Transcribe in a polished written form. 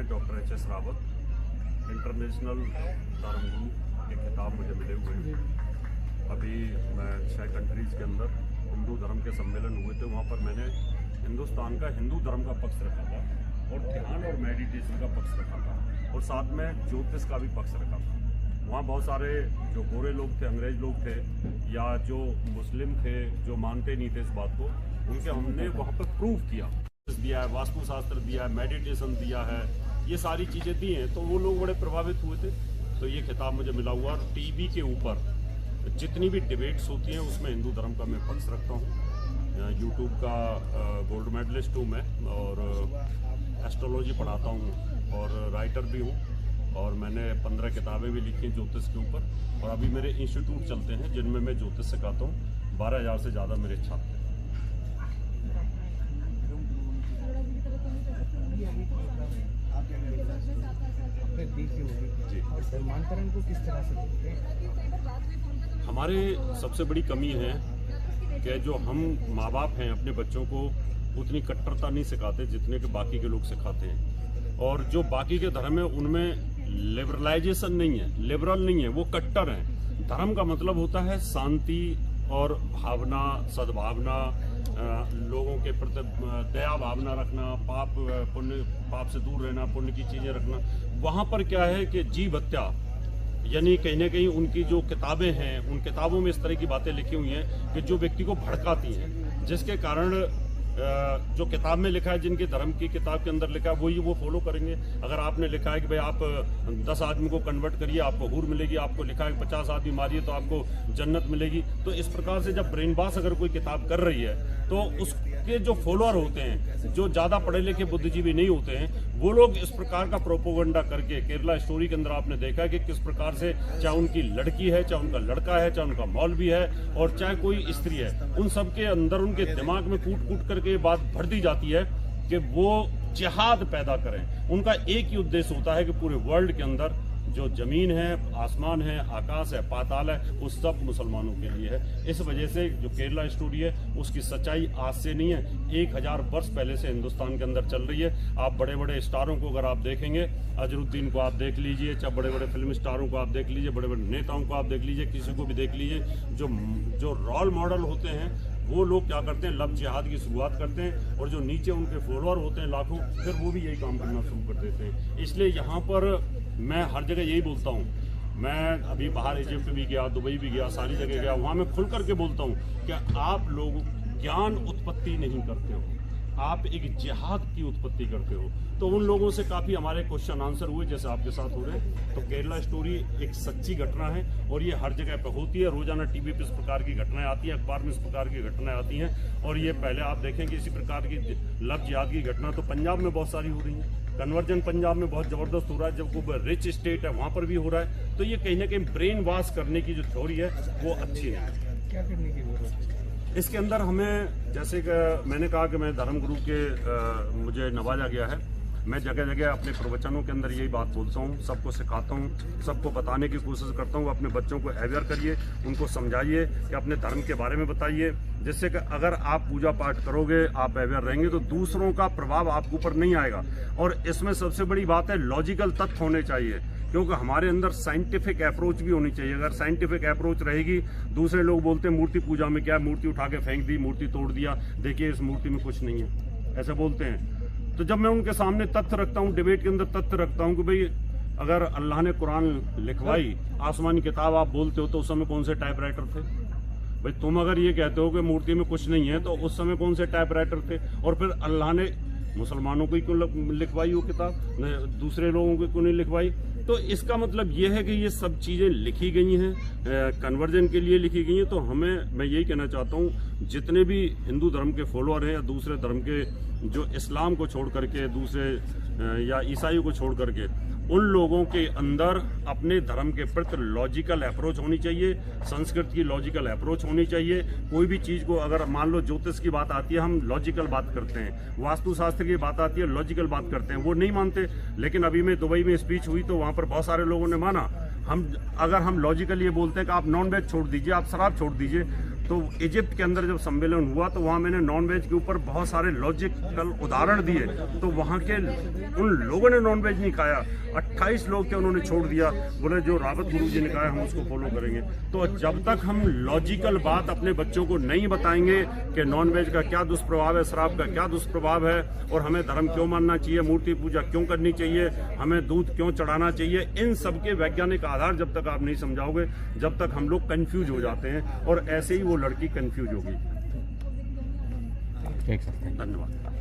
Doctor HS. Rawat, international धर्मगुरु के खिताब मुझे मिले हुए हैं। अभी मैं 6 कंट्रीज़ के अंदर हिंदू धर्म के सम्मेलन हुए थे, वहाँ पर मैंने हिंदुस्तान का हिंदू धर्म का पक्ष रखा था और ध्यान और मेडिटेशन का पक्ष रखा था और साथ में ज्योतिष का भी पक्ष रखा था। वहाँ बहुत सारे जो गोरे लोग थे, अंग्रेज लोग थे या जो मुस्लिम थे जो मानते नहीं थे इस बात को, उनके हमने वहाँ पर प्रूव किया, दिया है, वास्तुशास्त्र दिया है, मेडिटेशन दिया है, ये सारी चीज़ें दी हैं, तो वो लोग बड़े प्रभावित हुए थे। तो ये खिताब मुझे मिला हुआ। टीवी के ऊपर जितनी भी डिबेट्स होती हैं उसमें हिंदू धर्म का मैं पक्ष रखता हूँ। यूट्यूब का गोल्ड मेडलिस्ट हूँ मैं और एस्ट्रोलॉजी पढ़ाता हूँ और राइटर भी हूँ और मैंने 15 किताबें भी लिखी हैं ज्योतिष के ऊपर और अभी मेरे इंस्टीट्यूट चलते हैं जिनमें मैं ज्योतिष सिखाता हूँ। 12,000 से ज़्यादा मेरे छात्र हैं। जी, और धर्मांतरण को किस तरह से देखते हैं? हमारे सबसे बड़ी कमी है कि जो हम माँ बाप हैं अपने बच्चों को उतनी कट्टरता नहीं सिखाते जितने कि बाकी के लोग सिखाते हैं। और जो बाकी के धर्म है उनमें लिबरलाइजेशन नहीं है, लिबरल नहीं है, वो कट्टर हैं। धर्म का मतलब होता है शांति और भावना, सद्भावना, लोगों के प्रति दया भावना रखना, पाप से दूर रहना, पुण्य की चीज़ें रखना। वहाँ पर क्या है कि जीव हत्या, यानी कहीं ना कहीं उनकी जो किताबें हैं उन किताबों में इस तरह की बातें लिखी हुई हैं कि जो व्यक्ति को भड़काती हैं, जिसके कारण जो किताब में लिखा है, जिनके धर्म की किताब के अंदर लिखा है वही वो फॉलो करेंगे। अगर आपने लिखा है कि भाई आप 10 आदमी को कन्वर्ट करिए आपको हूर मिलेगी, आपको लिखा है कि 50 आदमी मारिए तो आपको जन्नत मिलेगी, तो इस प्रकार से जब ब्रेन वॉश अगर कोई किताब कर रही है तो उसके जो फॉलोअर होते हैं, जो ज़्यादा पढ़े लिखे बुद्धिजीवी नहीं होते हैं, वो लोग इस प्रकार का प्रोपोगंडा करके, केरला स्टोरी के अंदर आपने देखा है कि किस प्रकार से चाहे उनकी लड़की है, चाहे उनका लड़का है, चाहे उनका मौलवी है और चाहे कोई स्त्री है, उन सब के अंदर उनके दिमाग में कूट कूट करके ये बात भर दी जाती है कि वो जिहाद पैदा करें। उनका एक ही उद्देश्य होता है कि पूरे वर्ल्ड के अंदर जो जमीन है, आसमान है, आकाश है, पाताल है, वो सब मुसलमानों के लिए है। इस वजह से जो केरला स्टोरी है उसकी सच्चाई आज से नहीं है, 1000 वर्ष पहले से हिंदुस्तान के अंदर चल रही है। आप बड़े बड़े स्टारों को अगर आप देखेंगे, अजरुद्दीन को आप देख लीजिए, चाहे बड़े बड़े फिल्म स्टारों को आप देख लीजिए, बड़े बड़े नेताओं को आप देख लीजिए, किसी को भी देख लीजिए, जो रोल मॉडल होते हैं वो लोग क्या करते हैं, लव जिहाद की शुरुआत करते हैं और जो नीचे उनके फॉलोअर होते हैं लाखों, फिर वो भी यही काम करना शुरू कर देते हैं। इसलिए यहाँ पर मैं हर जगह यही बोलता हूँ। मैं अभी बाहर इजिप्ट भी गया, दुबई भी गया, सारी जगह गया, वहाँ मैं खुल करके बोलता हूँ कि आप लोग ज्ञान उत्पत्ति नहीं करते हो, आप एक जिहाद की उत्पत्ति करते हो। तो उन लोगों से काफ़ी हमारे क्वेश्चन आंसर हुए जैसे आपके साथ हो रहे हैं। तो केरला स्टोरी एक सच्ची घटना है और ये हर जगह पर होती है। रोजाना टीवी पे इस प्रकार की घटनाएं आती हैं, अखबार में इस प्रकार की घटनाएं आती हैं और ये पहले आप देखेंगे इसी प्रकार की लव जिहाद की घटना तो पंजाब में बहुत सारी हो रही है। कन्वर्जन पंजाब में बहुत ज़बरदस्त हो रहा है, जब वो रिच स्टेट है वहाँ पर भी हो रहा है। तो ये कहीं ना कहीं ब्रेन वॉश करने की जो थ्योरी है वो अच्छी नहीं है। क्या करने की जरूरत है इसके अंदर हमें, जैसे कि मैंने कहा कि मैं धर्मगुरु के मुझे नवाजा गया है, मैं जगह जगह अपने प्रवचनों के अंदर यही बात बोलता हूँ, सबको सिखाता हूँ, सबको बताने की कोशिश करता हूँ। अपने बच्चों को अवेयर करिए, उनको समझाइए कि अपने धर्म के बारे में बताइए, जिससे कि अगर आप पूजा पाठ करोगे, आप अवेयर रहेंगे तो दूसरों का प्रभाव आपके ऊपर नहीं आएगा। और इसमें सबसे बड़ी बात है लॉजिकल तथ्य होने चाहिए, क्योंकि हमारे अंदर साइंटिफिक अप्रोच भी होनी चाहिए। अगर साइंटिफिक अप्रोच रहेगी, दूसरे लोग बोलते हैं मूर्ति पूजा में क्या है, मूर्ति उठा के फेंक दी, मूर्ति तोड़ दिया, देखिए इस मूर्ति में कुछ नहीं है, ऐसा बोलते हैं। तो जब मैं उनके सामने तथ्य रखता हूँ, डिबेट के अंदर तथ्य रखता हूँ कि भाई अगर अल्लाह ने कुरान लिखवाई, आसमानी किताब आप बोलते हो, तो उस समय कौन से टाइपराइटर थे? भाई तुम अगर ये कहते हो कि मूर्ति में कुछ नहीं है तो उस समय कौन से टाइपराइटर थे? और फिर अल्लाह ने मुसलमानों को ही क्यों लिखवाई वो किताब, दूसरे लोगों को क्यों नहीं लिखवाई? तो इसका मतलब ये है कि ये सब चीज़ें लिखी गई हैं, कन्वर्जन के लिए लिखी गई हैं। तो मैं यही कहना चाहता हूँ, जितने भी हिंदू धर्म के फॉलोअर हैं या दूसरे धर्म के जो इस्लाम को छोड़ करके, दूसरे या ईसाइयों को छोड़ करके, उन लोगों के अंदर अपने धर्म के प्रति लॉजिकल अप्रोच होनी चाहिए, संस्कृत की लॉजिकल अप्रोच होनी चाहिए। कोई भी चीज़ को अगर मान लो ज्योतिष की बात आती है, हम लॉजिकल बात करते हैं, वास्तुशास्त्र की बात आती है लॉजिकल बात करते हैं, वो नहीं मानते। लेकिन अभी मैं दुबई में स्पीच हुई तो वहाँ पर बहुत सारे लोगों ने माना। अगर हम लॉजिकल ये बोलते हैं कि आप नॉन वेज छोड़ दीजिए, आप शराब छोड़ दीजिए, तो इजिप्ट के अंदर जब सम्मेलन हुआ तो वहाँ मैंने नॉनवेज के ऊपर बहुत सारे लॉजिकल उदाहरण दिए, तो वहाँ के उन लोगों ने नॉनवेज नहीं खाया। 28 लोग थे, उन्होंने छोड़ दिया, बोले जो रावत गुरु जी ने कहा हम उसको फॉलो करेंगे। तो जब तक हम लॉजिकल बात अपने बच्चों को नहीं बताएंगे कि नॉनवेज का क्या दुष्प्रभाव है, शराब का क्या दुष्प्रभाव है, और हमें धर्म क्यों मानना चाहिए, मूर्ति पूजा क्यों करनी चाहिए, हमें दूध क्यों चढ़ाना चाहिए, इन सब के वैज्ञानिक आधार जब तक आप नहीं समझाओगे, जब तक हम लोग कंफ्यूज हो जाते हैं, और ऐसे ही वो लड़की कंफ्यूज होगी। ठीक सर, धन्यवाद।